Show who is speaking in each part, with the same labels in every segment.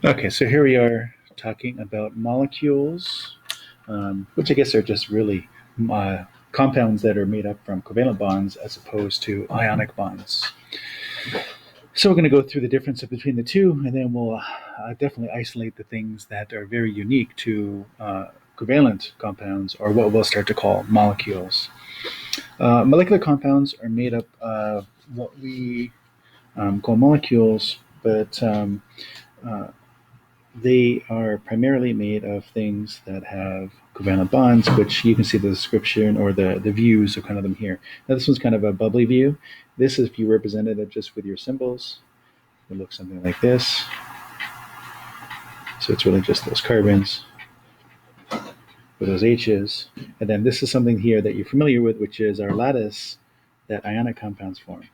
Speaker 1: Okay, so here we are talking about molecules, which I guess are just really compounds that are made up from covalent bonds as opposed to ionic bonds. So we're going to go through the difference between the two, and then we'll definitely isolate the things that are very unique to covalent compounds, or what we'll start to call molecules. Molecular compounds are made up of what we call molecules, but uh, they are primarily made of things that have covalent bonds, which you can see the description or the views of kind of them here. Now, this one's kind of a bubbly view. This is if you represented it just with your symbols. It looks something like this. So it's really just those carbons with those H's. And then this is something here that you're familiar with, which is our lattice that ionic compounds form.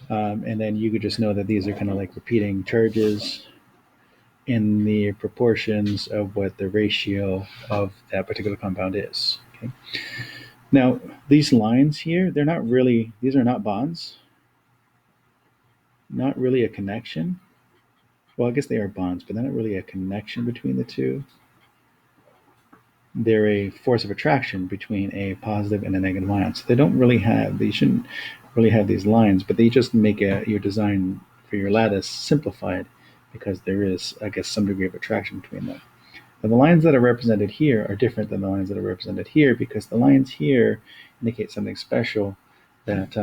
Speaker 1: And then you could just know that these are kind of like repeating charges in the proportions of what the ratio of that particular compound is. Okay. Now, these lines here, they're not really, these are not bonds, not really a connection. Well, I guess they are bonds, but they're not really a connection between the two. They're a force of attraction between a positive and a negative ion. So they don't really have, they shouldn't really have these lines, but they just make your design for your lattice simplified because there is, I guess, some degree of attraction between them. Now, the lines that are represented here are different than the lines that are represented here because the lines here indicate something special that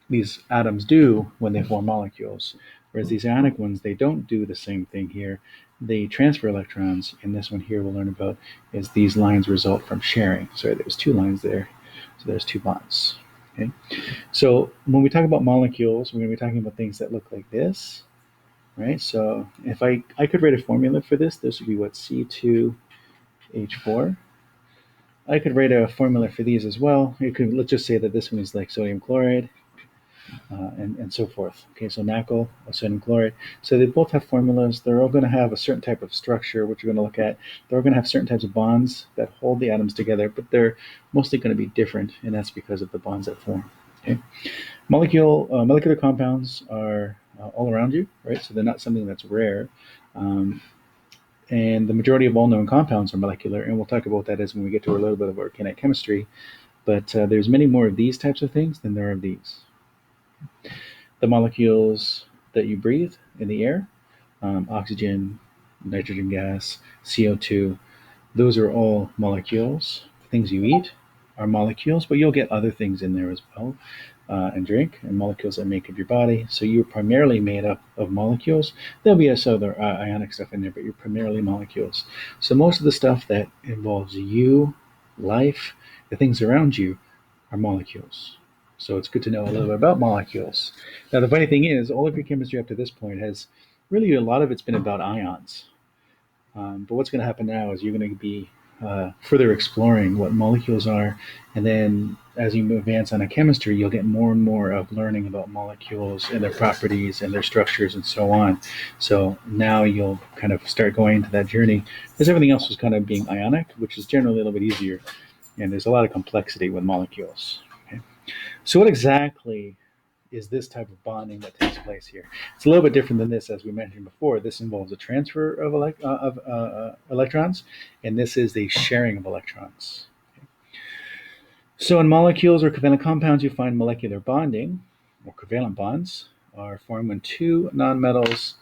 Speaker 1: these atoms do when they form molecules. Whereas these ionic ones, they don't do the same thing here. They transfer electrons, and this one here we'll learn about is these lines result from sharing. Sorry, there's two lines there, so there's two bonds. Okay, so when we talk about molecules, we're going to be talking about things that look like this, right? So if I could write a formula for this would be what C2H4. I could write a formula for these as well. You could let's just say that this one is like sodium chloride, and so forth. Okay, so NaCl, sodium chloride. So they both have formulas. They're all going to have a certain type of structure, which we're going to look at. They're all going to have certain types of bonds that hold the atoms together, but they're mostly going to be different, and that's because of the bonds that form. Okay, molecular compounds are all around you, right? So they're not something that's rare. Um, and the majority of all known compounds are molecular, and we'll talk about that as when we get to a little bit of organic chemistry. But there's many more of these types of things than there are of these. The molecules that you breathe in the air, oxygen, nitrogen gas, CO2, those are all molecules. Things you eat are molecules, but you'll get other things in there as well, and drink, and molecules that make up your body. So you're primarily made up of molecules. There'll be some other ionic stuff in there, but you're primarily molecules. So most of the stuff that involves you, life, the things around you, are molecules. So it's good to know a little bit about molecules. Now, the funny thing is, all of your chemistry up to this point has really a lot of it's been about ions. But what's going to happen now is you're going to be further exploring what molecules are, and then as you advance on a chemistry, you'll get more and more of learning about molecules and their properties and their structures and so on. So now you'll kind of start going into that journey, because everything else was kind of being ionic, which is generally a little bit easier, and there's a lot of complexity with molecules. Okay? So what exactly is this type of bonding that takes place here? It's a little bit different than this, as we mentioned before. This involves a transfer of, electrons, and this is the sharing of electrons. Okay. So in molecules or covalent compounds, you find molecular bonding, or covalent bonds, are formed when two nonmetals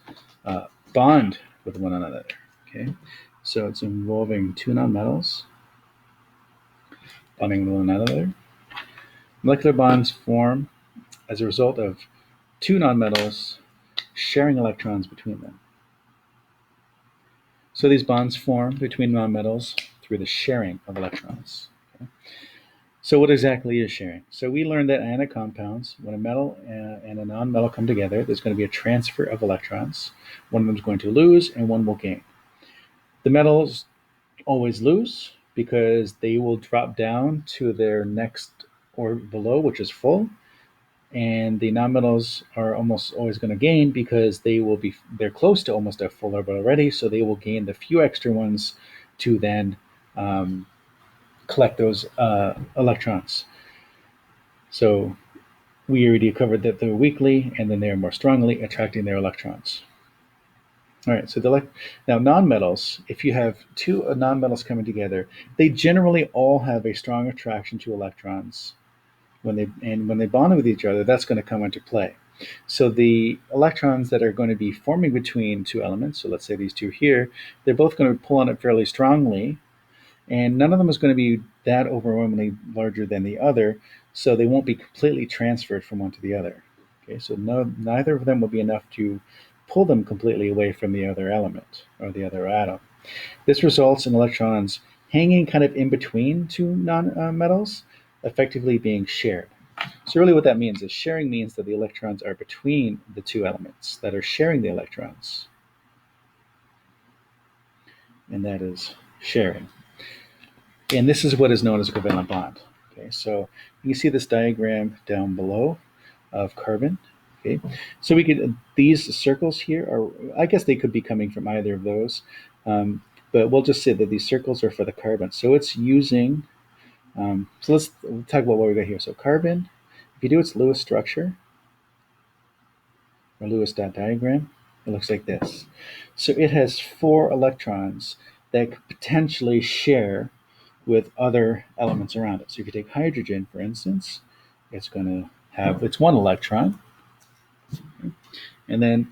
Speaker 1: bond with one another. Okay, so it's involving two nonmetals bonding with one another. Molecular bonds form as a result of two nonmetals sharing electrons between them. So these bonds form between nonmetals through the sharing of electrons. Okay? So what exactly is sharing? So we learned that ionic compounds, when a metal and a nonmetal come together, there's going to be a transfer of electrons. One of them is going to lose and one will gain. The metals always lose because they will drop down to their next orbit below, which is full, and the nonmetals are almost always going to gain because they're close to almost a full orbit already, so they will gain the few extra ones to then collect those electrons. So We already covered that they're weakly, and then they're more strongly attracting their electrons. All right, so now nonmetals, if you have two nonmetals coming together, they generally all have a strong attraction to electrons. When they bond with each other, that's going to come into play. So the electrons that are going to be forming between two elements, so let's say these two here, they're both going to pull on it fairly strongly, and none of them is going to be that overwhelmingly larger than the other, so they won't be completely transferred from one to the other. Okay, so neither of them will be enough to pull them completely away from the other element or the other atom. This results in electrons hanging kind of in between two non-metals, effectively being shared. So really what that means is sharing means that the electrons are between the two elements that are sharing the electrons. And that is sharing. And this is what is known as a covalent bond. Okay, so you can see this diagram down below of carbon. Okay, so these circles here are, I guess they could be coming from either of those, but we'll just say that these circles are for the carbon. So it's using, so let's talk about what we got here. So carbon, if you do its Lewis structure, or Lewis dot diagram, it looks like this. So it has 4 electrons that could potentially share with other elements around it. So if you take hydrogen, for instance, it's going to have its 1 electron. And then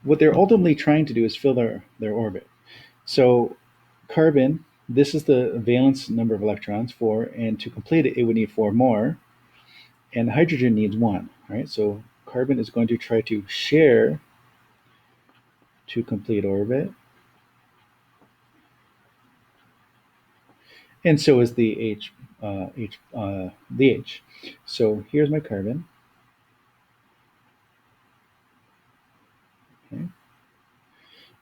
Speaker 1: what they're ultimately trying to do is fill their orbit. So carbon, this is the valence number of electrons, 4, and to complete it, it would need 4 more. And hydrogen needs 1, right? So carbon is going to try to share to complete orbit. And so is the the H. So here's my carbon. Okay.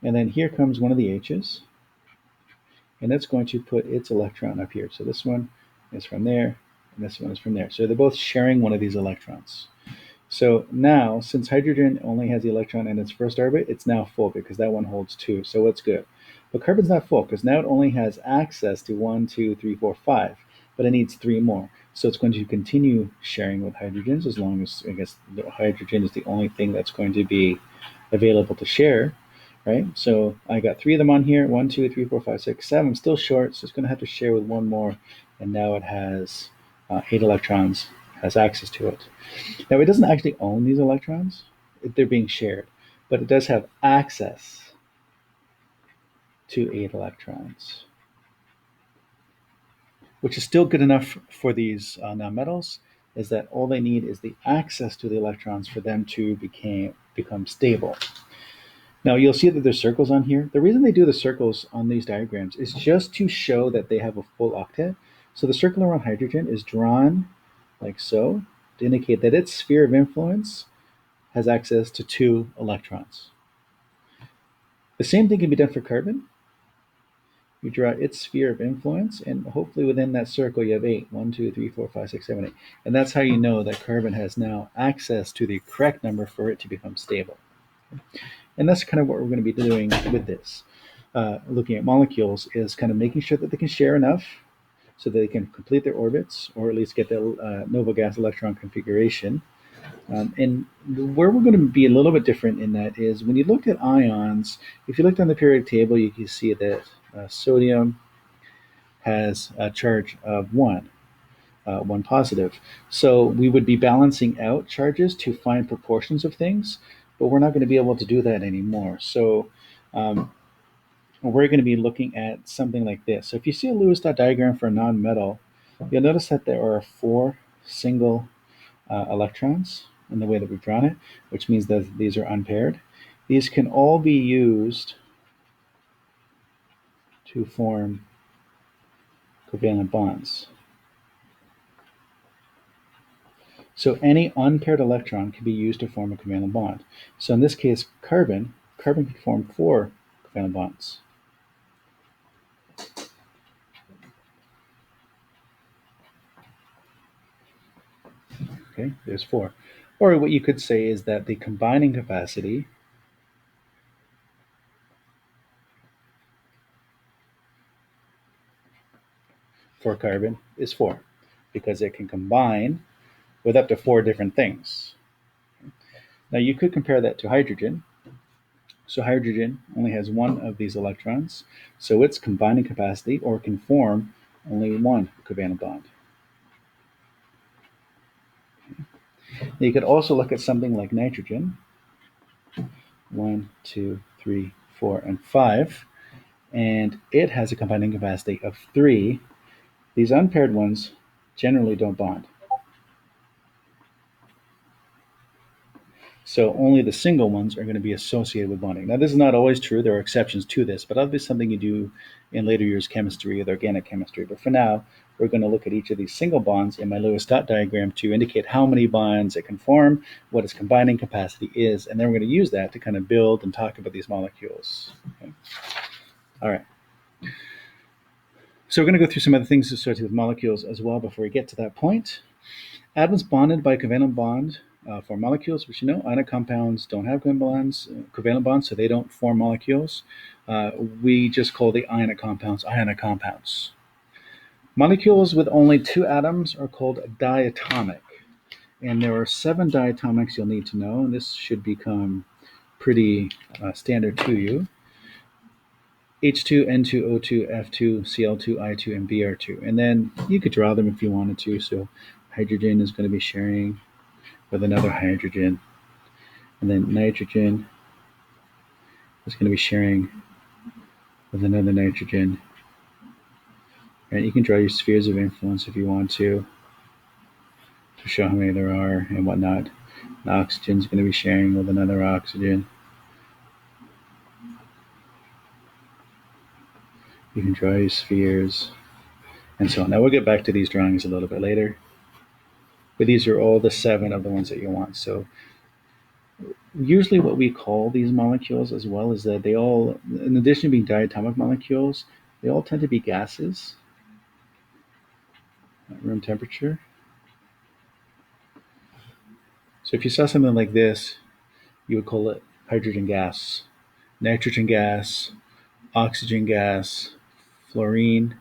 Speaker 1: And then here comes one of the H's. And that's going to put its electron up here. So this one is from there, and this one is from there. So they're both sharing one of these electrons. So now, since hydrogen only has the electron in its first orbit, it's now full because that one holds 2, so it's good. But carbon's not full because now it only has access to 1, 2, 3, 4, 5, but it needs 3 more. So it's going to continue sharing with hydrogens as long as, I guess, the hydrogen is the only thing that's going to be available to share, right? So I got 3 of them on here, 1, 2, 3, 4, 5, 6, 7. I'm still short, so it's going to have to share with 1 more, and now it has 8 electrons, has access to it. Now, it doesn't actually own these electrons. They're being shared, but it does have access to 8 electrons, which is still good enough for these nonmetals, is that all they need is the access to the electrons for them to become stable. Now, you'll see that there's circles on here. The reason they do the circles on these diagrams is just to show that they have a full octet. So the circle around hydrogen is drawn like so to indicate that its sphere of influence has access to 2 electrons. The same thing can be done for carbon. You draw its sphere of influence, and hopefully within that circle you have 8. 1, 2, 3, 4, 5, 6, 7, 8. And that's how you know that carbon has now access to the correct number for it to become stable. And that's kind of what we're going to be doing with this. Looking at molecules is kind of making sure that they can share enough so that they can complete their orbits, or at least get the noble gas electron configuration. And where we're going to be a little bit different in that is when you look at ions, if you looked on the periodic table, you can see that sodium has a charge of 1, 1 positive. So we would be balancing out charges to find proportions of things, but we're not going to be able to do that anymore. So we're going to be looking at something like this. So if you see a Lewis dot diagram for a non-metal, you'll notice that there are 4 single electrons in the way that we've drawn it, which means that these are unpaired. These can all be used to form covalent bonds. So any unpaired electron can be used to form a covalent bond. So in this case, carbon can form 4 covalent bonds. Okay, there's 4. Or what you could say is that the combining capacity for carbon is 4 because it can combine with up to 4 different things. Now you could compare that to hydrogen. So hydrogen only has one of these electrons, so its combining capacity, or can form only one covalent bond. Now you could also look at something like nitrogen, 1, 2, 3, 4, and 5, and it has a combining capacity of 3. These unpaired ones generally don't bond. So only the single ones are going to be associated with bonding. Now, this is not always true. There are exceptions to this, but that'll be something you do in later years chemistry with organic chemistry. But for now, we're going to look at each of these single bonds in my Lewis dot diagram to indicate how many bonds it can form, what its combining capacity is, and then we're going to use that to kind of build and talk about these molecules. Okay. All right. So we're going to go through some other things associated with molecules as well before we get to that point. Atoms bonded by a covalent bond for molecules, which you know, ionic compounds don't have covalent bonds, so they don't form molecules. We just call the ionic compounds ionic compounds. Molecules with only 2 atoms are called diatomic. And there are 7 diatomics you'll need to know, and this should become pretty standard to you. H2, N2, O2, F2, Cl2, I2, and Br2. And then you could draw them if you wanted to. So hydrogen is going to be sharing with another hydrogen. And then nitrogen is going to be sharing with another nitrogen. And you can draw your spheres of influence if you want to show how many there are and whatnot. And oxygen is going to be sharing with another oxygen. You can draw your spheres and so on. Now we'll get back to these drawings a little bit later. But these are all the 7 of the ones that you want. So usually what we call these molecules as well is that they all, in addition to being diatomic molecules, they all tend to be gases at room temperature. So if you saw something like this, you would call it hydrogen gas, nitrogen gas, oxygen gas, fluorine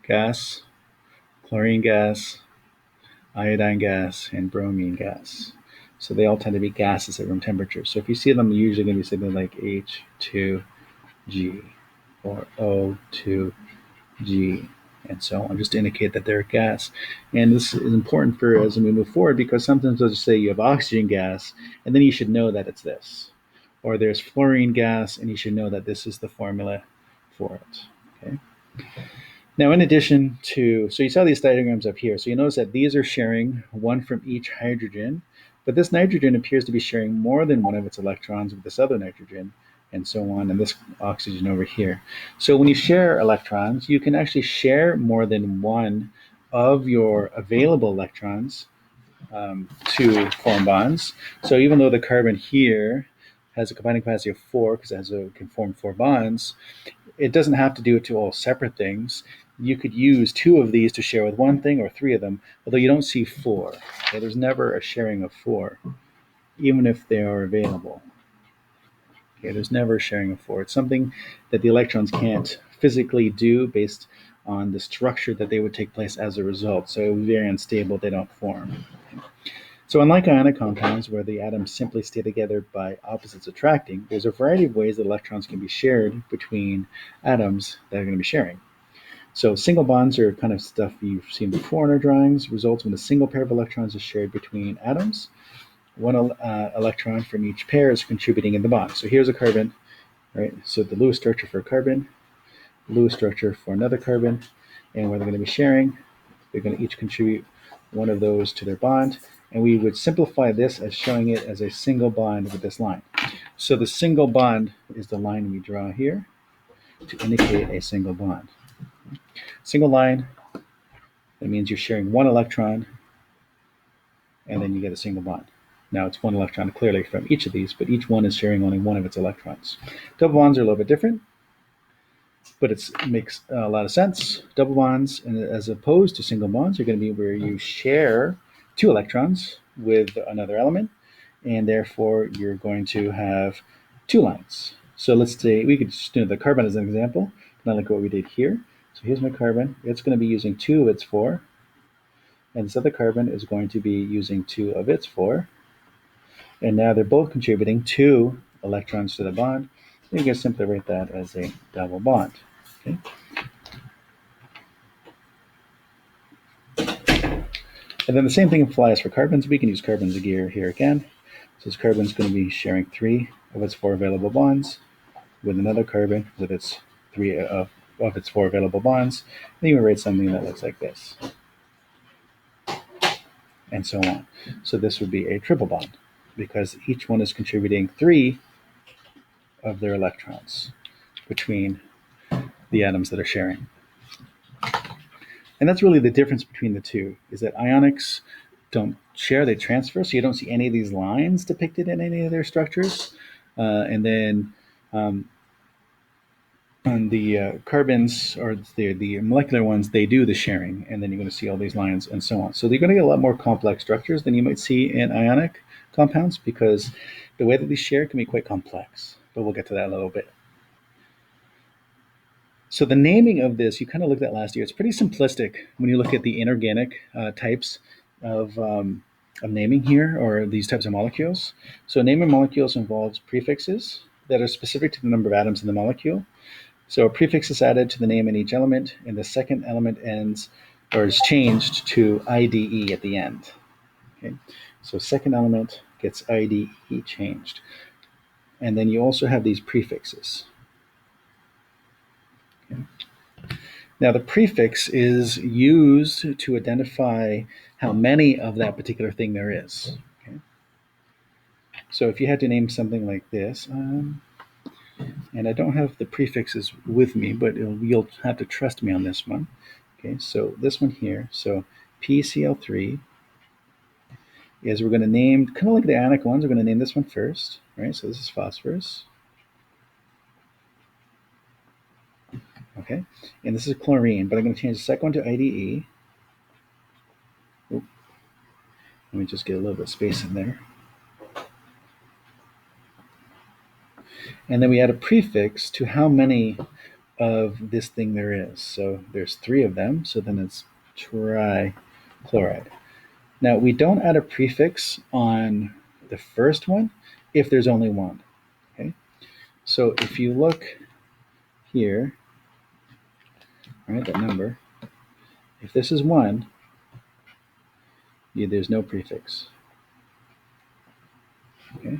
Speaker 1: gas, chlorine gas, iodine gas, and bromine gas. So they all tend to be gases at room temperature. So if you see them, you're usually going to be something like H2G or O2G and so on, just to indicate that they're a gas. And this is important for as we move forward because sometimes they'll just say you have oxygen gas, and then you should know that it's this. Or there's fluorine gas, and you should know that this is the formula for it. Okay. Now, in addition to, so you saw these diagrams up here. So you notice that these are sharing one from each hydrogen, but this nitrogen appears to be sharing more than one of its electrons with this other nitrogen, and so on, and this oxygen over here. So when you share electrons, you can actually share more than one of your available electrons to form bonds. So even though the carbon here has a combining capacity of 4, because it can form 4 bonds, it doesn't have to do it to all separate things. You could use 2 of these to share with one thing or 3 of them, although you don't see 4. Okay? There's never a sharing of 4, even if they are available. Okay? There's never a sharing of 4. It's something that the electrons can't physically do based on the structure that they would take place as a result. So very unstable, they don't form. So unlike ionic compounds, where the atoms simply stay together by opposites attracting, there's a variety of ways that electrons can be shared between atoms that are going to be sharing. So single bonds are kind of stuff you've seen before in our drawings, results when a single pair of electrons is shared between atoms. One electron from each pair is contributing in the bond. So here's a carbon, right? So the Lewis structure for a carbon, Lewis structure for another carbon, and where they're going to be sharing, they're going to each contribute one of those to their bond. And we would simplify this as showing it as a single bond with this line. So the single bond is the line we draw here to indicate a single bond. Single line, that means you're sharing one electron, and then you get a single bond. Now it's one electron clearly from each of these, but each one is sharing only one of its electrons. Double bonds are a little bit different, but it makes a lot of sense. Double bonds, as opposed to single bonds, are going to be where you share 2 electrons with another element, and therefore you're going to have 2 lines. So let's say we could just do the carbon as an example, not like what we did here. So here's my carbon. It's going to be using 2 of its 4, and this other carbon is going to be using 2 of its 4. And now they're both contributing 2 electrons to the bond. You can simply write that as a double bond. Okay? And then the same thing applies for carbons. We can use carbons here again. So this carbon is going to be sharing 3 of its 4 available bonds with another carbon with its 3 of its 4 available bonds. And you can write something that looks like this, and so on. So this would be a triple bond because each one is contributing 3 of their electrons between the atoms that are sharing. And that's really the difference between the two, is that ionics don't share, they transfer, so you don't see any of these lines depicted in any of their structures. And then on the carbons, or the molecular ones, they do the sharing, and then you're going to see all these lines and so on. So they're going to get a lot more complex structures than you might see in ionic compounds, because the way that these share can be quite complex, but we'll get to that in a little bit. So the naming of this, you kind of looked at last year. It's pretty simplistic when you look at the inorganic types of naming here, or these types of molecules. So naming molecules involves prefixes that are specific to the number of atoms in the molecule. So a prefix is added to the name in each element, and the second element ends or is changed to IDE at the end. Okay, so second element gets IDE changed, and then you also have these prefixes. Okay. Now, the prefix is used to identify how many of that particular thing there is. Okay? So if you had to name something like this, and I don't have the prefixes with me, but you'll have to trust me on this one. Okay, so this one here, so PCl3 is, we're going to name, kind of like the ionic ones, we're going to name this one first, right? So this is phosphorus. Okay, and this is chlorine, but I'm going to change the second one to IDE. Oop. Let me just get a little bit of space in there. And then we add a prefix to how many of this thing there is. So there's 3 of them, so then it's trichloride. Now, we don't add a prefix on the first one if there's only one. Okay, so if you look here, right, that number, if this is 1, there's no prefix. Okay,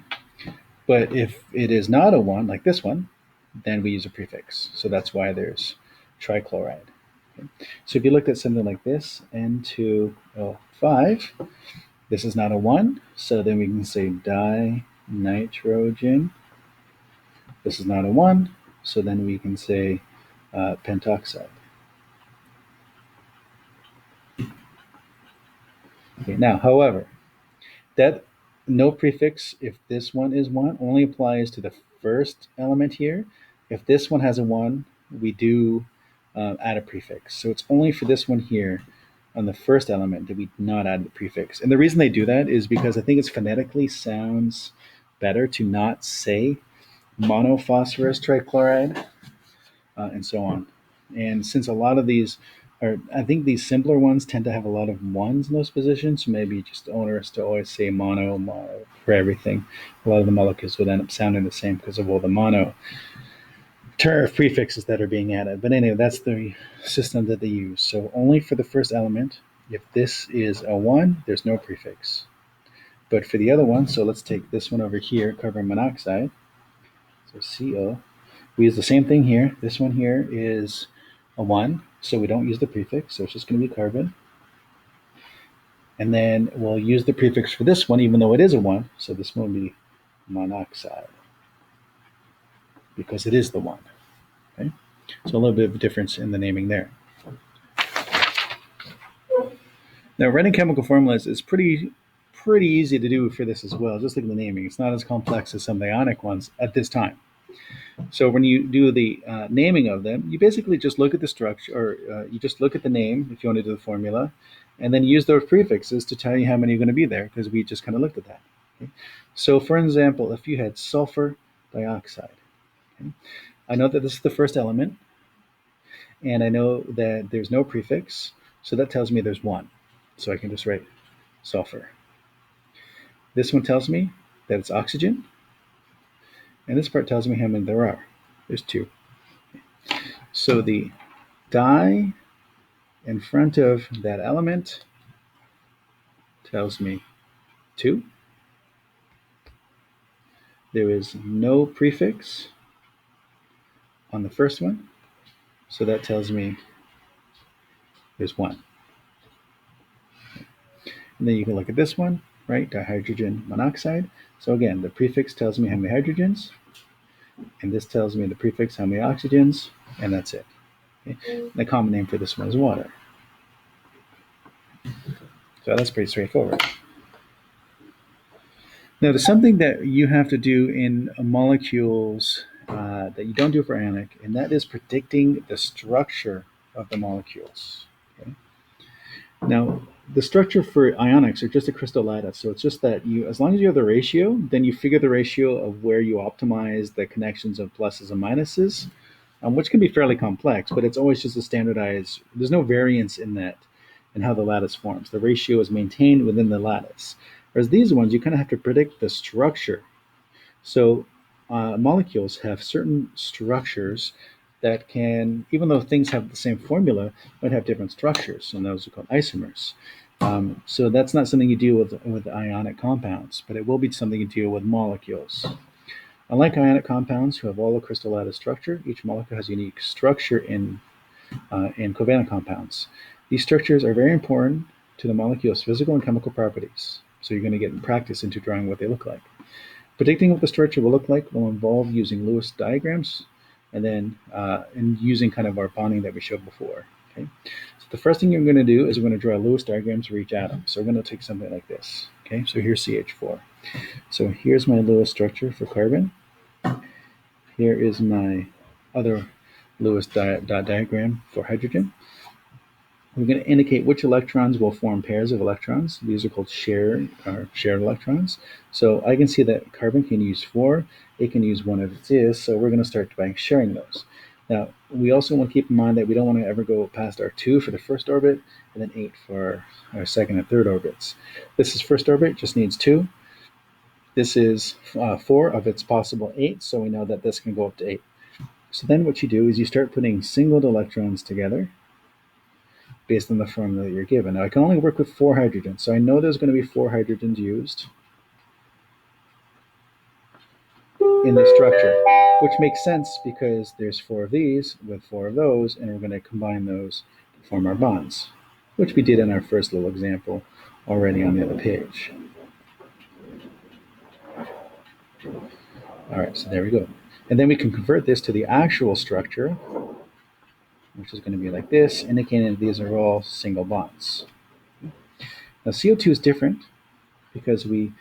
Speaker 1: but if it is not a 1, like this one, then we use a prefix. So that's why there's trichloride. Okay. So if you looked at something like this, N2O5, this is not a 1, so then we can say dinitrogen. This is not a 1, so then we can say pentoxide. Okay, now, however, that no prefix, if this one is 1, only applies to the first element here. If this one has a 1, we do add a prefix. So it's only for this one here on the first element that we not add the prefix. And the reason they do that is because I think it's phonetically sounds better to not say monophosphorus trichloride and so on. And since a lot of these are, I think these simpler ones tend to have a lot of 1s in those positions, so maybe just onerous to always say mono for everything. A lot of the molecules would end up sounding the same because of all the mono prefixes that are being added. But anyway, that's the system that they use. So only for the first element, if this is a 1, there's no prefix. But for the other one, so let's take this one over here, carbon monoxide. So CO. We use the same thing here. This one here is a 1, so we don't use the prefix, so it's just going to be carbon. And then we'll use the prefix for this one, even though it is a 1, so this one will be monoxide, because it is the 1. Okay? So a little bit of a difference in the naming there. Now, writing chemical formulas is pretty easy to do for this as well, just like the naming. It's not as complex as some of the ionic ones at this time. So when you do the naming of them, you basically just look at the structure, or you just look at the name if you want to do the formula, and then use those prefixes to tell you how many are going to be there, because we just kind of looked at that. Okay? So for example, if you had sulfur dioxide, okay, I know that this is the first element, and I know that there's no prefix, so that tells me there's 1. So I can just write sulfur. This one tells me that it's oxygen, and this part tells me how many there are. There's two. So the di in front of that element tells me 2. There is no prefix on the first one, so that tells me there's 1. And then you can look at this one, right? Dihydrogen monoxide. So again, the prefix tells me how many hydrogens, and this tells me the prefix how many oxygens, and that's it. Okay? The common name for this one is water. So that's pretty straightforward. Now, there's something that you have to do in molecules that you don't do for ionic, and that is predicting the structure of the molecules. Okay? Now, the structure for ionics are just a crystal lattice, so it's just that you, as long as you have the ratio, then you figure the ratio of where you optimize the connections of pluses and minuses, which can be fairly complex, but it's always just a standardized. There's no variance in that, in how the lattice forms. The ratio is maintained within the lattice. Whereas these ones, you kind of have to predict the structure. So molecules have certain structures that can, even though things have the same formula, might have different structures, and those are called isomers. So that's not something you deal with ionic compounds, but it will be something you deal with molecules. Unlike ionic compounds, who have all the crystal lattice structure, each molecule has a unique structure in covalent compounds. These structures are very important to the molecule's physical and chemical properties. So you're going to get in practice into drawing what they look like. Predicting what the structure will look like will involve using Lewis diagrams and then and using kind of our bonding that we showed before. Okay? So the first thing you're going to do is we're going to draw Lewis diagrams for each atom. So we're going to take something like this. Okay, so here's CH4. So here's my Lewis structure for carbon. Here is my other Lewis diagram for hydrogen. We're going to indicate which electrons will form pairs of electrons. These are called shared electrons. So I can see that carbon can use 4, it can use 1 of its, so we're going to start by sharing those. Now, we also want to keep in mind that we don't want to ever go past our 2 for the first orbit, and then 8 for our second and third orbits. This is first orbit, just needs 2. This is 4 of its possible 8, so we know that this can go up to 8. So then what you do is you start putting singled electrons together based on the formula that you're given. Now, I can only work with 4 hydrogens, so I know there's going to be 4 hydrogens used in the structure, which makes sense because there's 4 of these with 4 of those, and we're going to combine those to form our bonds, which we did in our first little example already on the other page. All right, so there we go. And then we can convert this to the actual structure, which is going to be like this, indicating that these are all single bonds. Now, CO2 is different because we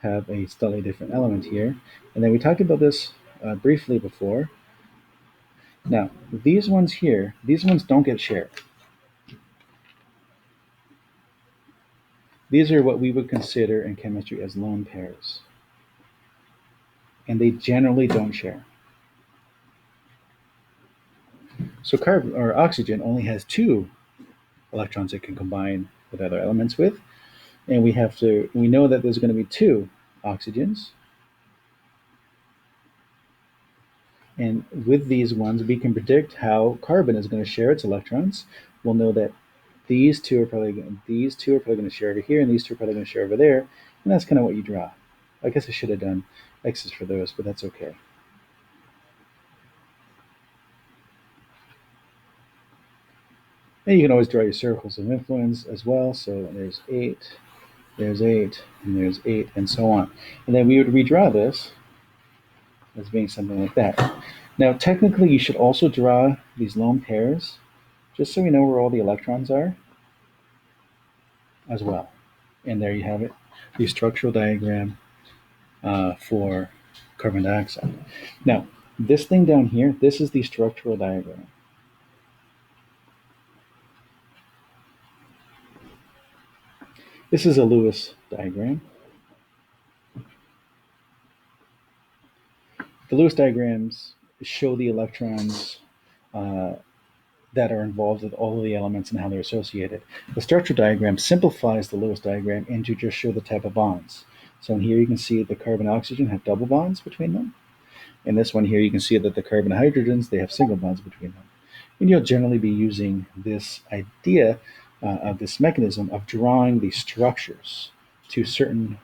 Speaker 1: have a slightly different element here. And then we talked about this briefly before. Now, these ones here, these ones don't get shared. These are what we would consider in chemistry as lone pairs. And they generally don't share. So carbon or oxygen only has 2 electrons it can combine with other elements with. And we know that there's going to be 2 oxygens. And with these ones, we can predict how carbon is going to share its electrons. We'll know that these two are probably going to share over here, and these two are probably going to share over there. And that's kind of what you draw. I guess I should have done X's for those, but that's okay. And you can always draw your circles of influence as well. So there's 8, there's 8, and there's 8, and so on. And then we would redraw this as being something like that. Now, technically, you should also draw these lone pairs, just so we know where all the electrons are as well. And there you have it, the structural diagram for carbon dioxide. Now, this thing down here, this is the structural diagram. This is a Lewis diagram. The Lewis diagrams show the electrons that are involved with all of the elements and how they're associated. The structure diagram simplifies the Lewis diagram into just show the type of bonds. So in here you can see the carbon and oxygen have double bonds between them. In this one here you can see that the carbon and hydrogens, they have single bonds between them. And you'll generally be using this idea of this mechanism of drawing the structures to certain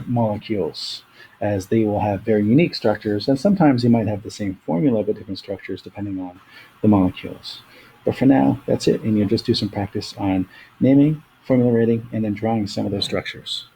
Speaker 1: molecules, as they will have very unique structures, and sometimes you might have the same formula but different structures depending on the molecules. But for now, that's it, and you'll just do some practice on naming, formula rating, and then drawing some of those structures.